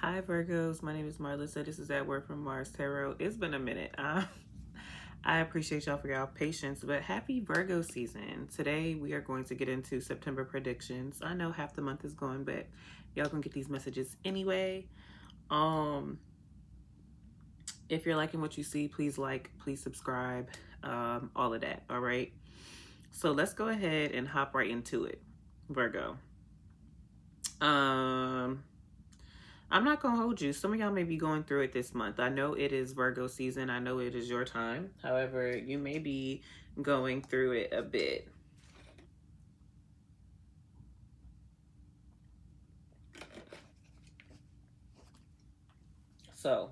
Hi Virgos, my name is Marlissa. This is At Word from Mars Tarot. It's been a minute. I appreciate y'all for y'all patience, but happy Virgo season. Today we are going to get into September predictions. I know half the month is gone, but y'all gonna get these messages anyway. If you're liking what you see, please like, please subscribe, all of that. All right. So let's go ahead and hop right into it, Virgo. I'm not going to hold you. Some of y'all may be going through it this month. I know it is Virgo season. I know it is your time. However, you may be going through it a bit. So,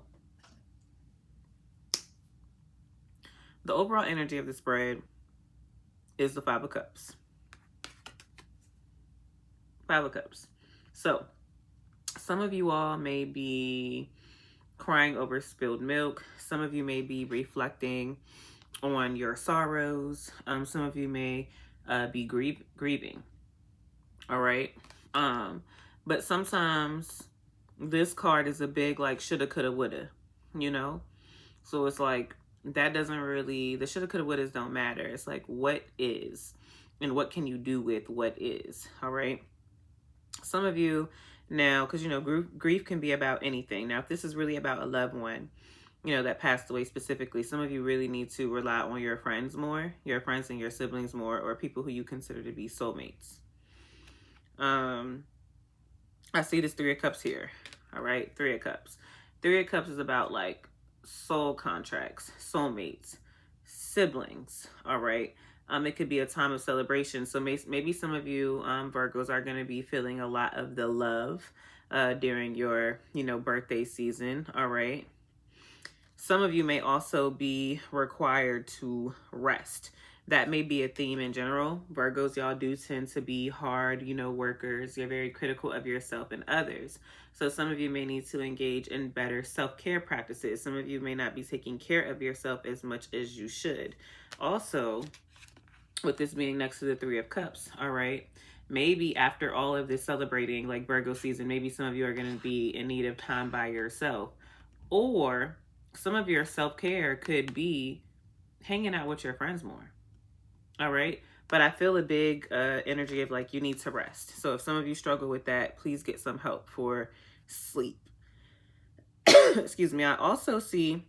the overall energy of the spread is the Five of Cups. Five of Cups. So, some of you all may be crying over spilled milk. Some of you may be reflecting on your sorrows. Some of you may be grieving. All right. But sometimes this card is a big like shoulda, coulda, woulda, you know? So it's like that doesn't really, the shoulda, coulda, wouldas don't matter. It's like what is and what can you do with what is. All right. Some of you now, because you know, grief can be about anything. Now, if this is really about a loved one, you know, that passed away specifically, some of you really need to rely on your friends more, your friends and your siblings more, or people who you consider to be soulmates. I see this Three of Cups here. All right, Three of Cups. Three of Cups is about like soul contracts, soulmates, siblings. All right. It could be a time of celebration. So maybe some of you Virgos are going to be feeling a lot of the love during your, you know, birthday season. All right. Some of you may also be required to rest. That may be a theme in general. Virgos, y'all do tend to be hard, you know, workers. You're very critical of yourself and others. So some of you may need to engage in better self-care practices. Some of you may not be taking care of yourself as much as you should. Also, with this being next to the Three of Cups, all right, maybe after all of this celebrating, like Virgo season, maybe some of you are going to be in need of time by yourself. Or some of your self-care could be hanging out with your friends more. All right. But I feel a big energy of like you need to rest. So if some of you struggle with that, please get some help for sleep. Excuse me. I also see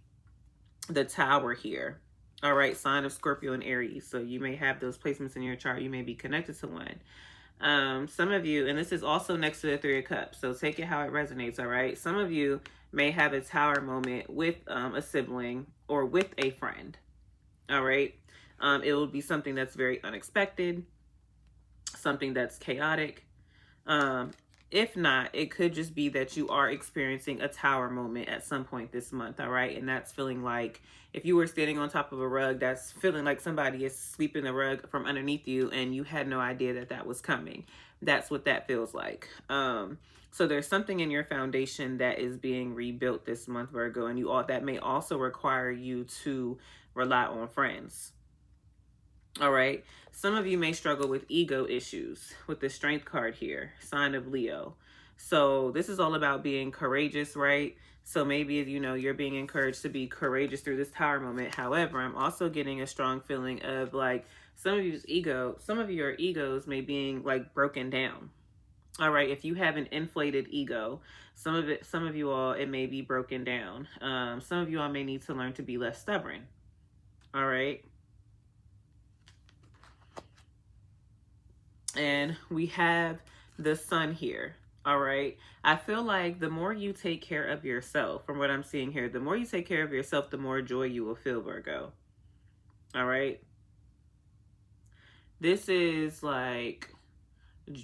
the Tower here. All right. Sign of Scorpio and Aries. So you may have those placements in your chart. You may be connected to one. Some of you, and this is also next to the Three of Cups, so take it how it resonates. All right. Some of you may have a Tower moment with a sibling or with a friend. All right. It will be something that's very unexpected, something that's chaotic. If not, it could just be that you are experiencing a Tower moment at some point this month. All right. And that's feeling like if you were standing on top of a rug, that's feeling like somebody is sweeping the rug from underneath you and you had no idea that that was coming. That's what that feels like. So there's something in your foundation that is being rebuilt this month, Virgo, and that may also require you to rely on friends. All right. Some of you may struggle with ego issues with the Strength card here, sign of Leo. So this is all about being courageous, right? So maybe, you know, you're being encouraged to be courageous through this Tower moment. However, I'm also getting a strong feeling of like some of your egos may being like broken down. All right. If you have an inflated ego, some of you all, it may be broken down. Some of you all may need to learn to be less stubborn. All right. And we have the Sun here. All right. I feel like the more you take care of yourself, from what I'm seeing here, the more you take care of yourself, the more joy you will feel, Virgo. All right. This is like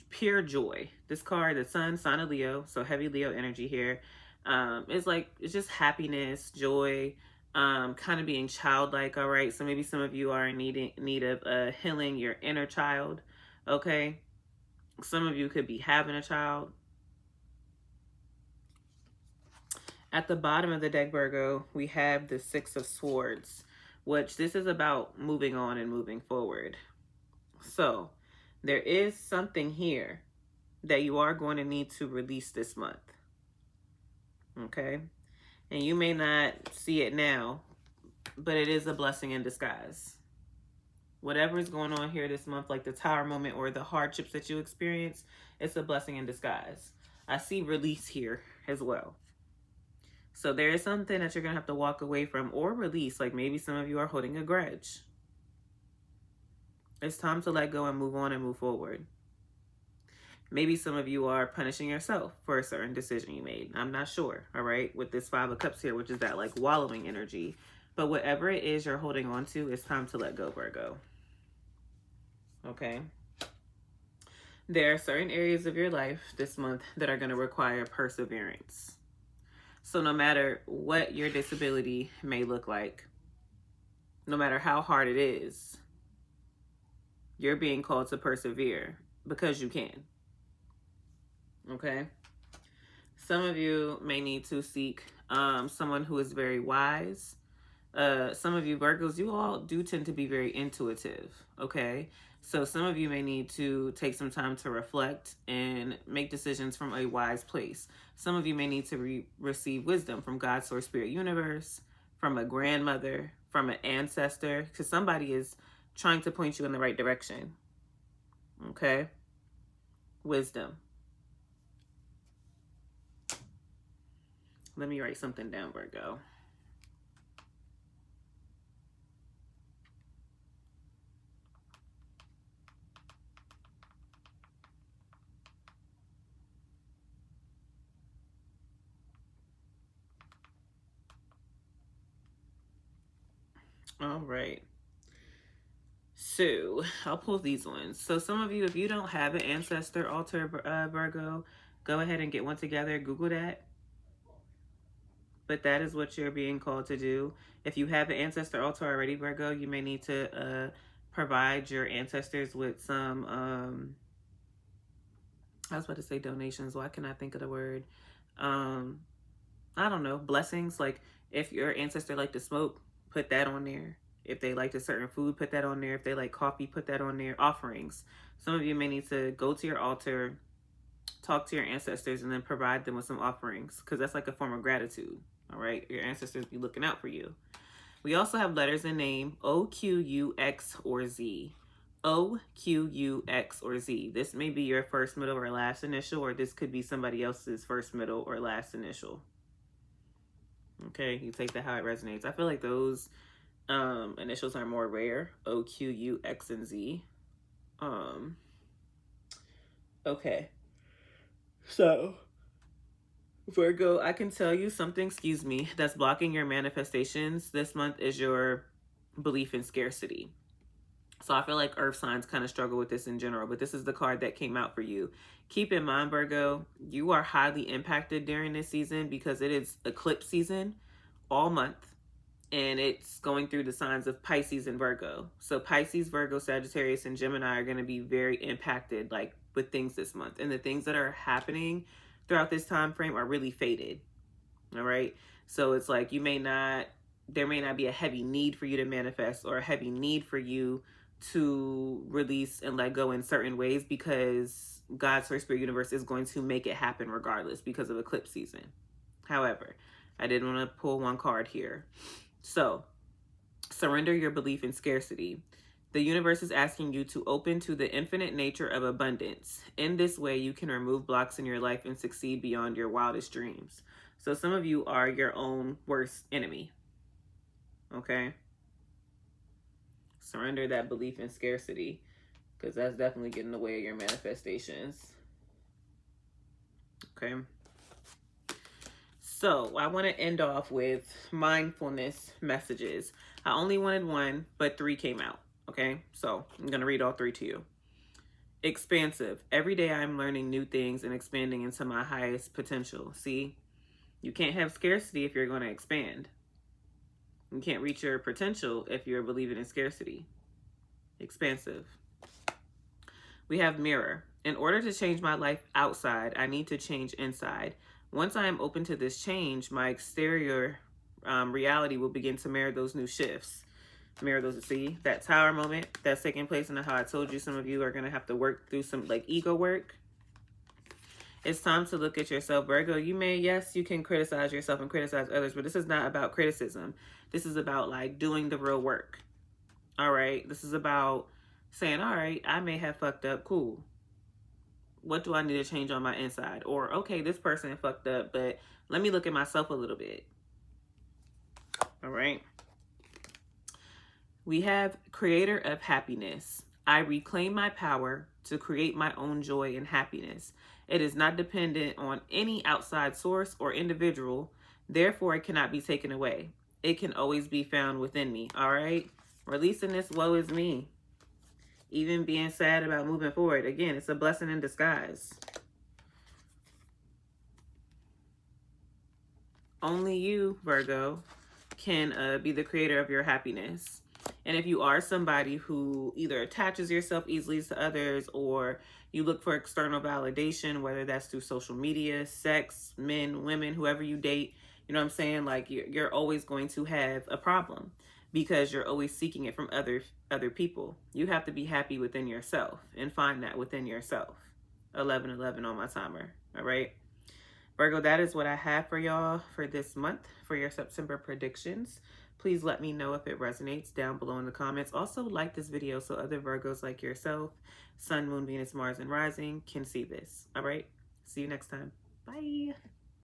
pure joy. This card, the Sun, sign of Leo, so heavy Leo energy here. It's just happiness, joy, kind of being childlike. All right. So maybe some of you are in need of healing your inner child. Okay. Some of you could be having a child. At the bottom of the deck, Virgo, we have the Six of Swords, which this is about moving on and moving forward. So there is something here that you are going to need to release this month. Okay. And you may not see it now, but it is a blessing in disguise. Whatever is going on here this month, like the tower moment or the hardships that you experience, it's a blessing in disguise. I see release here as well. So there is something that you're going to have to walk away from or release. Like maybe some of you are holding a grudge. It's time to let go and move on and move forward. Maybe some of you are punishing yourself for a certain decision you made. I'm not sure, all right, with this Five of Cups here, which is that like wallowing energy. But whatever it is you're holding on to, it's time to let go, Virgo. Okay? There are certain areas of your life this month that are going to require perseverance. So no matter what your disability may look like, no matter how hard it is, you're being called to persevere because you can. Okay? Some of you may need to seek someone who is very wise. Some of you Virgos, you all do tend to be very intuitive. Okay? So some of you may need to take some time to reflect and make decisions from a wise place. Some of you may need to receive wisdom from God, Source, Spirit, Universe, from a grandmother, from an ancestor, because somebody is trying to point you in the right direction. Okay? Wisdom. Let me write something down, Virgo. All right. So I'll pull these ones. So some of you, if you don't have an ancestor altar, Virgo, go ahead and get one together. Google that. But that is what you're being called to do. If you have an ancestor altar already, Virgo, you may need to provide your ancestors with some, I was about to say donations. Why can I think of the word? I don't know, blessings. Like if your ancestor liked to smoke, put that on there. If they liked a certain food, put that on there. If they like coffee, put that on there. Offerings. Some of you may need to go to your altar, talk to your ancestors, and then provide them with some offerings, because that's like a form of gratitude. All right, your ancestors be looking out for you. We also have letters in name: O, Q, U, X, or Z. O, Q, U, X, or Z. This may be your first, middle, or last initial, or this could be somebody else's first, middle, or last initial. Okay, you take that how it resonates. I feel like those initials are more rare. O, Q, U, X, and Z. Okay. So, Virgo, I can tell you something, that's blocking your manifestations this month is your belief in scarcity. So I feel like earth signs kind of struggle with this in general, but this is the card that came out for you. Keep in mind, Virgo, you are highly impacted during this season because it is eclipse season all month, and it's going through the signs of Pisces and Virgo. So Pisces, Virgo, Sagittarius, and Gemini are going to be very impacted like with things this month, and the things that are happening throughout this time frame are really fated. All right. So it's like there may not be a heavy need for you to manifest or a heavy need for you to release and let go in certain ways, because God's Source, Spirit, Universe is going to make it happen regardless because of eclipse season. However, I did want to pull one card here. So surrender your belief in scarcity. The universe is asking you to open to the infinite nature of abundance. In this way, you can remove blocks in your life and succeed beyond your wildest dreams. So some of you are your own worst enemy. Okay? Surrender that belief in scarcity, because that's definitely getting in the way of your manifestations. Okay? So I want to end off with mindfulness messages. I only wanted one, but 3 came out. Okay, so I'm going to read all 3 to you. Expansive. Every day I'm learning new things and expanding into my highest potential. See, you can't have scarcity if you're going to expand. You can't reach your potential if you're believing in scarcity. Expansive. We have mirror. In order to change my life outside, I need to change inside. Once I am open to this change, my exterior reality will begin to mirror those new shifts. Mirror those. See that tower moment that's taking place, and how I told you some of you are going to have to work through some like ego work. It's time to look at yourself, Virgo. Yes, you can criticize yourself and criticize others, but this is not about criticism. This is about like doing the real work. All right. This is about saying, all right, I may have fucked up. Cool. What do I need to change on my inside? Or, okay, this person fucked up, but let me look at myself a little bit. All right. We have creator of happiness. I reclaim my power to create my own joy and happiness. It is not dependent on any outside source or individual. Therefore, it cannot be taken away. It can always be found within me. All right. Releasing this woe is me. Even being sad about moving forward. Again, it's a blessing in disguise. Only you, Virgo, can be the creator of your happiness. And if you are somebody who either attaches yourself easily to others, or you look for external validation, whether that's through social media, sex, men, women, whoever you date, you know what I'm saying? Like you're always going to have a problem because you're always seeking it from other people. You have to be happy within yourself and find that within yourself. 11:11 on my timer. All right. Virgo, that is what I have for y'all for this month for your September predictions. Please let me know if it resonates down below in the comments. Also, like this video so other Virgos like yourself, Sun, Moon, Venus, Mars, and Rising can see this. All right? See you next time. Bye.